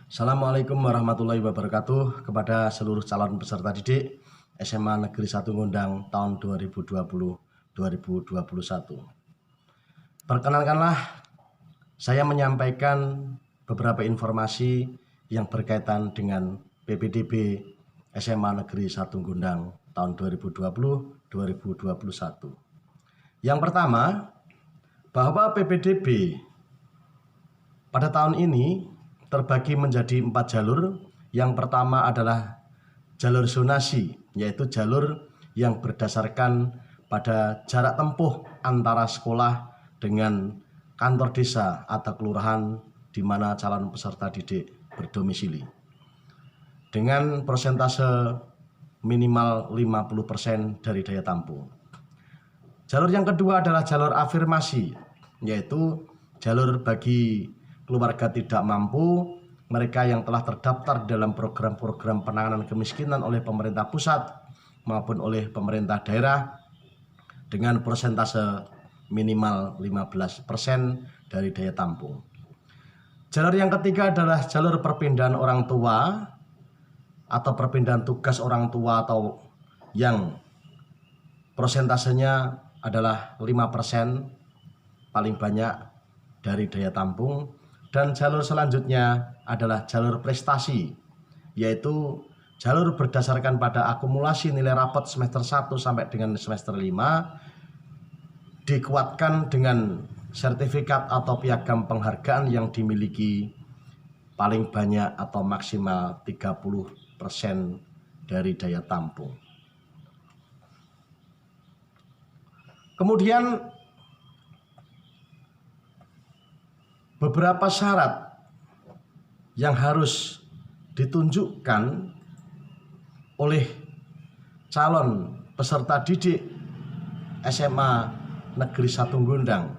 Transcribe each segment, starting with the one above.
Assalamualaikum warahmatullahi wabarakatuh kepada seluruh calon peserta didik SMA Negeri 1 Ngundang tahun 2020-2021. Perkenalkanlah, saya menyampaikan beberapa informasi yang berkaitan dengan PPDB SMA Negeri 1 Ngundang tahun 2020-2021. Yang pertama, bahwa PPDB pada tahun ini terbagi menjadi 4 jalur. Yang pertama adalah jalur zonasi, yaitu jalur yang berdasarkan pada jarak tempuh antara sekolah dengan kantor desa atau kelurahan di mana calon peserta didik berdomisili, dengan persentase minimal 50% dari daya tampung. Jalur yang kedua adalah jalur afirmasi, yaitu jalur bagi keluarga tidak mampu, mereka yang telah terdaftar dalam program-program penanganan kemiskinan oleh pemerintah pusat maupun oleh pemerintah daerah dengan persentase minimal 15% dari daya tampung. Jalur yang ketiga adalah jalur perpindahan orang tua atau perpindahan tugas orang tua atau yang persentasenya adalah 5% paling banyak dari daya tampung. Dan jalur selanjutnya adalah jalur prestasi, yaitu jalur berdasarkan pada akumulasi nilai rapot semester 1 sampai dengan semester 5, dikuatkan dengan sertifikat atau piagam penghargaan yang dimiliki paling banyak atau maksimal 30% dari daya tampung. Kemudian beberapa syarat yang harus ditunjukkan oleh calon peserta didik SMA Negeri 1 Ngundang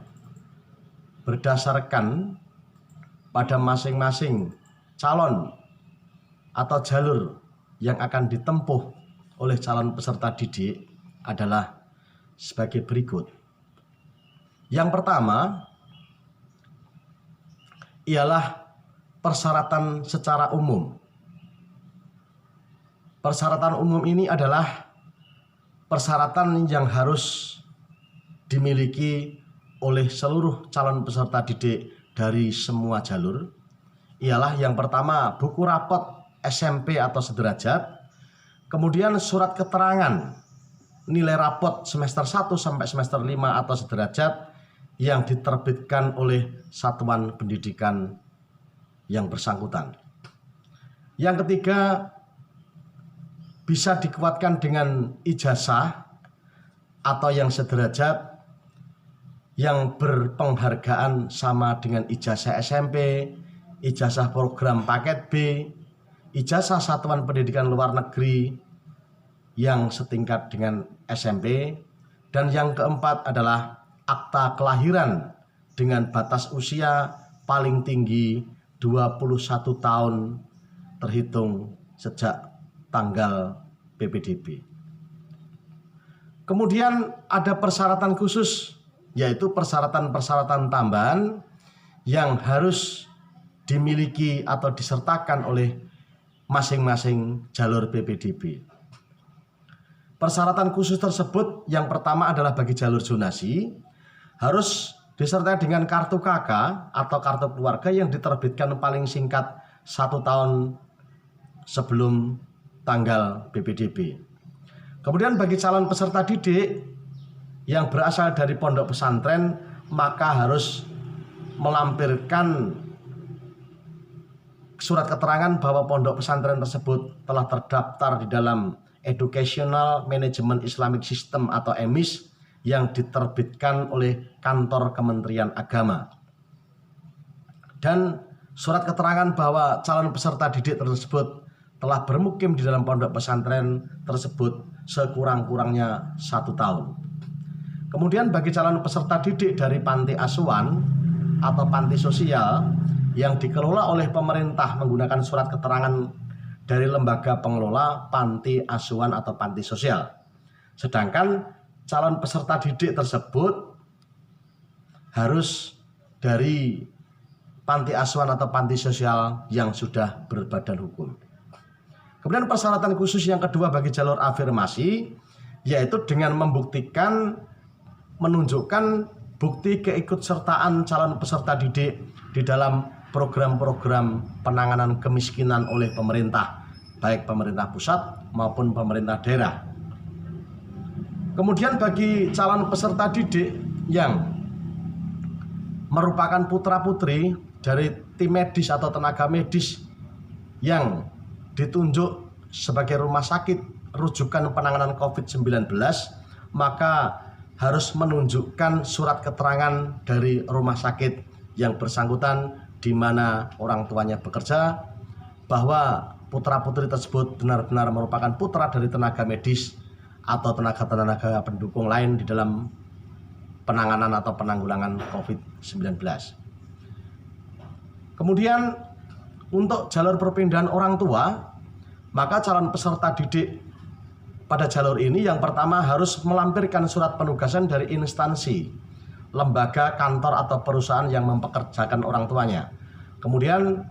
berdasarkan pada masing-masing calon atau jalur yang akan ditempuh oleh calon peserta didik adalah sebagai berikut. Yang pertama ialah persyaratan secara umum. Persyaratan umum ini adalah persyaratan yang harus dimiliki oleh seluruh calon peserta didik dari semua jalur. Ialah yang pertama, buku rapot SMP atau sederajat, kemudian surat keterangan nilai rapot semester 1 sampai semester 5 atau sederajat yang diterbitkan oleh satuan pendidikan yang bersangkutan. Yang ketiga, bisa dikuatkan dengan ijazah atau yang sederajat yang berpenghargaan sama dengan ijazah SMP, ijazah program paket B, ijazah satuan pendidikan luar negeri yang setingkat dengan SMP, dan yang keempat adalah akta kelahiran dengan batas usia paling tinggi 21 tahun terhitung sejak tanggal PPDB. Kemudian ada persyaratan khusus, yaitu persyaratan-persyaratan tambahan yang harus dimiliki atau disertakan oleh masing-masing jalur PPDB. Persyaratan khusus tersebut yang pertama adalah bagi jalur zonasi, harus disertai dengan kartu KK atau kartu keluarga yang diterbitkan paling singkat 1 tahun sebelum tanggal PPDB. Kemudian bagi calon peserta didik yang berasal dari pondok pesantren, maka harus melampirkan surat keterangan bahwa pondok pesantren tersebut telah terdaftar di dalam Educational Management Islamic System atau EMIS yang diterbitkan oleh kantor Kementerian Agama, dan surat keterangan bahwa calon peserta didik tersebut telah bermukim di dalam pondok pesantren tersebut sekurang-kurangnya 1 tahun. Kemudian bagi calon peserta didik dari panti asuhan atau panti sosial yang dikelola oleh pemerintah menggunakan surat keterangan dari lembaga pengelola panti asuhan atau panti sosial, sedangkan calon peserta didik tersebut harus dari panti asuhan atau panti sosial yang sudah berbadan hukum. Kemudian persyaratan khusus yang kedua bagi jalur afirmasi, yaitu dengan menunjukkan bukti keikutsertaan calon peserta didik di dalam program-program penanganan kemiskinan oleh pemerintah, baik pemerintah pusat maupun pemerintah daerah. Kemudian bagi calon peserta didik yang merupakan putra-putri dari tim medis atau tenaga medis yang ditunjuk sebagai rumah sakit rujukan penanganan COVID-19, maka harus menunjukkan surat keterangan dari rumah sakit yang bersangkutan di mana orang tuanya bekerja, bahwa putra-putri tersebut benar-benar merupakan putra dari tenaga medis atau tenaga-tenaga pendukung lain di dalam penanganan atau penanggulangan COVID-19. Kemudian untuk jalur perpindahan orang tua, maka calon peserta didik pada jalur ini yang pertama harus melampirkan surat penugasan dari instansi, lembaga, kantor atau perusahaan yang mempekerjakan orang tuanya. Kemudian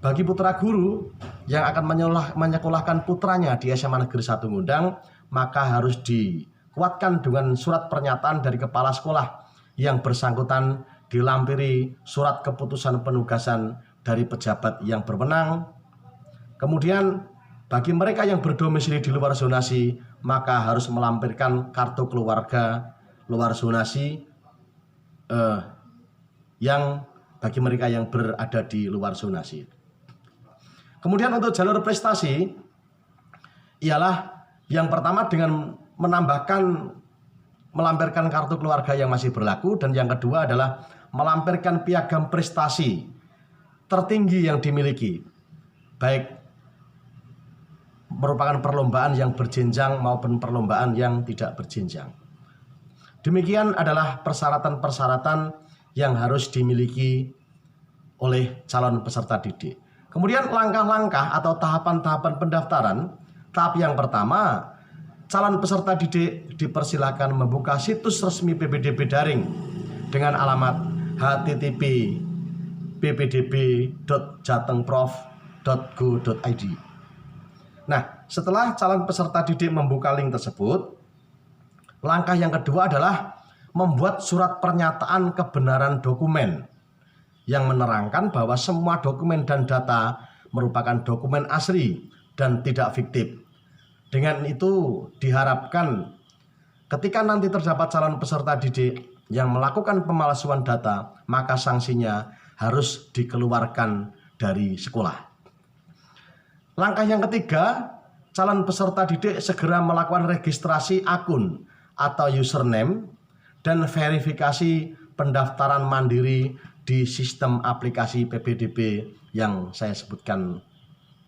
bagi putra guru yang akan menyekolahkan putranya di SMA Negeri 1 Ngundang, maka harus dikuatkan dengan surat pernyataan dari kepala sekolah yang bersangkutan, dilampiri surat keputusan penugasan dari pejabat yang berwenang. Kemudian bagi mereka yang berdomisili di luar zonasi, maka harus melampirkan kartu keluarga luar zonasi yang bagi mereka yang berada di luar zonasi. Kemudian untuk jalur prestasi ialah yang pertama dengan melampirkan kartu keluarga yang masih berlaku, dan yang kedua adalah melampirkan piagam prestasi tertinggi yang dimiliki, baik merupakan perlombaan yang berjenjang maupun perlombaan yang tidak berjenjang. Demikian adalah persyaratan-persyaratan yang harus dimiliki oleh calon peserta didik. Kemudian langkah-langkah atau tahapan-tahapan pendaftaran. Tahap yang pertama, calon peserta didik dipersilakan membuka situs resmi PPDB daring dengan alamat http://ppdb.jatengprof.go.id. Nah, setelah calon peserta didik membuka link tersebut, langkah yang kedua adalah membuat surat pernyataan kebenaran dokumen yang menerangkan bahwa semua dokumen dan data merupakan dokumen asli dan tidak fiktif. Dengan itu diharapkan ketika nanti terdapat calon peserta didik yang melakukan pemalsuan data, maka sanksinya harus dikeluarkan dari sekolah. Langkah yang ketiga, calon peserta didik segera melakukan registrasi akun atau username dan verifikasi pendaftaran mandiri di sistem aplikasi PPDB yang saya sebutkan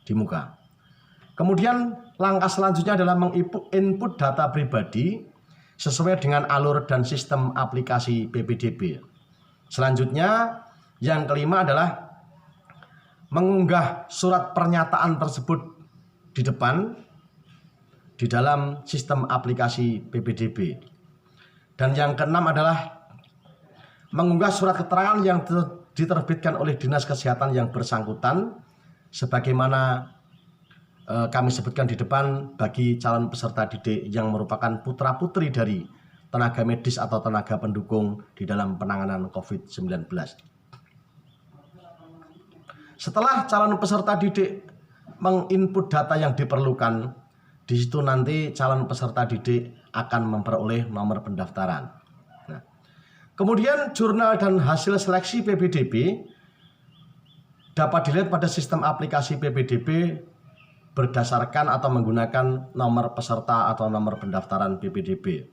di muka. Kemudian langkah selanjutnya adalah menginput data pribadi sesuai dengan alur dan sistem aplikasi PPDB. Selanjutnya yang kelima adalah mengunggah surat pernyataan tersebut di dalam sistem aplikasi PPDB. Dan yang keenam adalah mengunggah surat keterangan yang diterbitkan oleh Dinas Kesehatan yang bersangkutan, sebagaimana kami sebutkan di depan bagi calon peserta didik yang merupakan putra-putri dari tenaga medis atau tenaga pendukung di dalam penanganan COVID-19. Setelah calon peserta didik menginput data yang diperlukan, di situ nanti calon peserta didik akan memperoleh nomor pendaftaran. Nah, kemudian jurnal dan hasil seleksi PPDB dapat dilihat pada sistem aplikasi PPDB berdasarkan atau menggunakan nomor peserta atau nomor pendaftaran PPDB.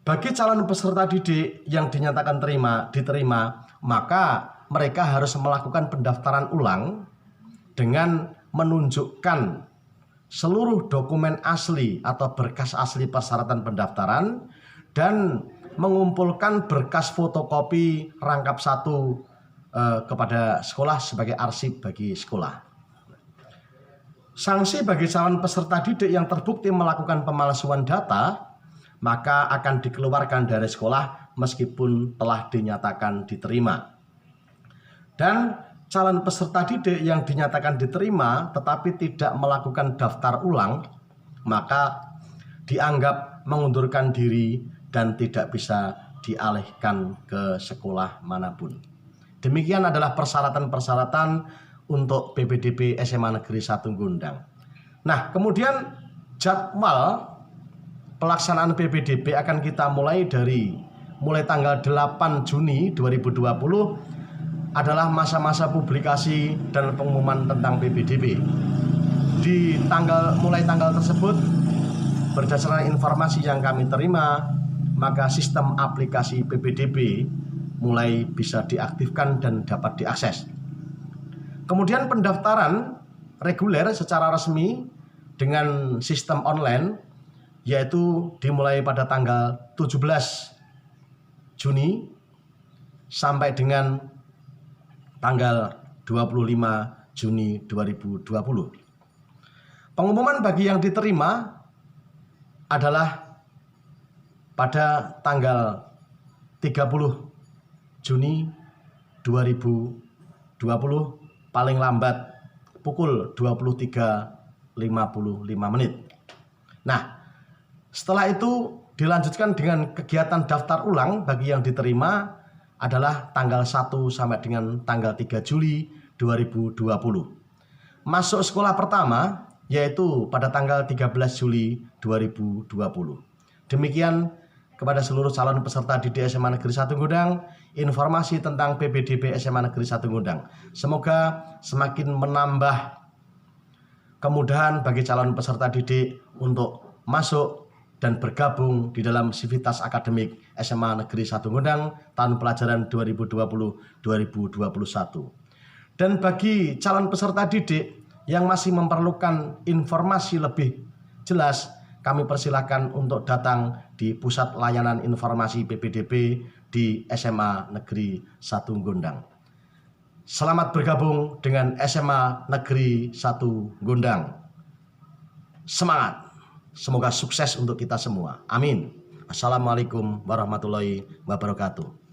Bagi calon peserta didik yang dinyatakan diterima, maka mereka harus melakukan pendaftaran ulang dengan menunjukkan seluruh dokumen asli atau berkas asli persyaratan pendaftaran dan mengumpulkan berkas fotokopi rangkap 1 kepada sekolah sebagai arsip bagi sekolah. Sanksi bagi calon peserta didik yang terbukti melakukan pemalsuan data, maka akan dikeluarkan dari sekolah meskipun telah dinyatakan diterima. Dan calon peserta didik yang dinyatakan diterima tetapi tidak melakukan daftar ulang, maka dianggap mengundurkan diri dan tidak bisa dialihkan ke sekolah manapun. Demikian adalah persyaratan-persyaratan untuk PPDB SMA Negeri 1 Gondang. Nah, kemudian jadwal pelaksanaan PPDB akan kita mulai tanggal 8 Juni 2020 adalah masa-masa publikasi dan pengumuman tentang PPDB. Mulai tanggal tersebut, berdasarkan informasi yang kami terima, maka sistem aplikasi PPDB mulai bisa diaktifkan dan dapat diakses. Kemudian pendaftaran reguler secara resmi dengan sistem online, yaitu dimulai pada tanggal 17 Juni sampai dengan tanggal 25 Juni 2020. Pengumuman bagi yang diterima adalah pada tanggal 30 Juni 2020 paling lambat pukul 23.55 menit. Nah, setelah itu dilanjutkan dengan kegiatan daftar ulang bagi yang diterima adalah tanggal 1 sampai dengan tanggal 3 Juli 2020. Masuk sekolah pertama yaitu pada tanggal 13 Juli 2020. Demikian kepada seluruh calon peserta didik SMA Negeri 1 Gondang, informasi tentang PPDB SMA Negeri 1 Gondang. Semoga semakin menambah kemudahan bagi calon peserta didik untuk masuk dan bergabung di dalam sivitas akademik SMA Negeri 1 Gondang tahun pelajaran 2020-2021. Dan bagi calon peserta didik yang masih memerlukan informasi lebih jelas, kami persilakan untuk datang di Pusat Layanan Informasi PPDB di SMA Negeri 1 Gondang. Selamat bergabung dengan SMA Negeri 1 Gondang. Semangat! Semoga sukses untuk kita semua. Amin. Assalamualaikum warahmatullahi wabarakatuh.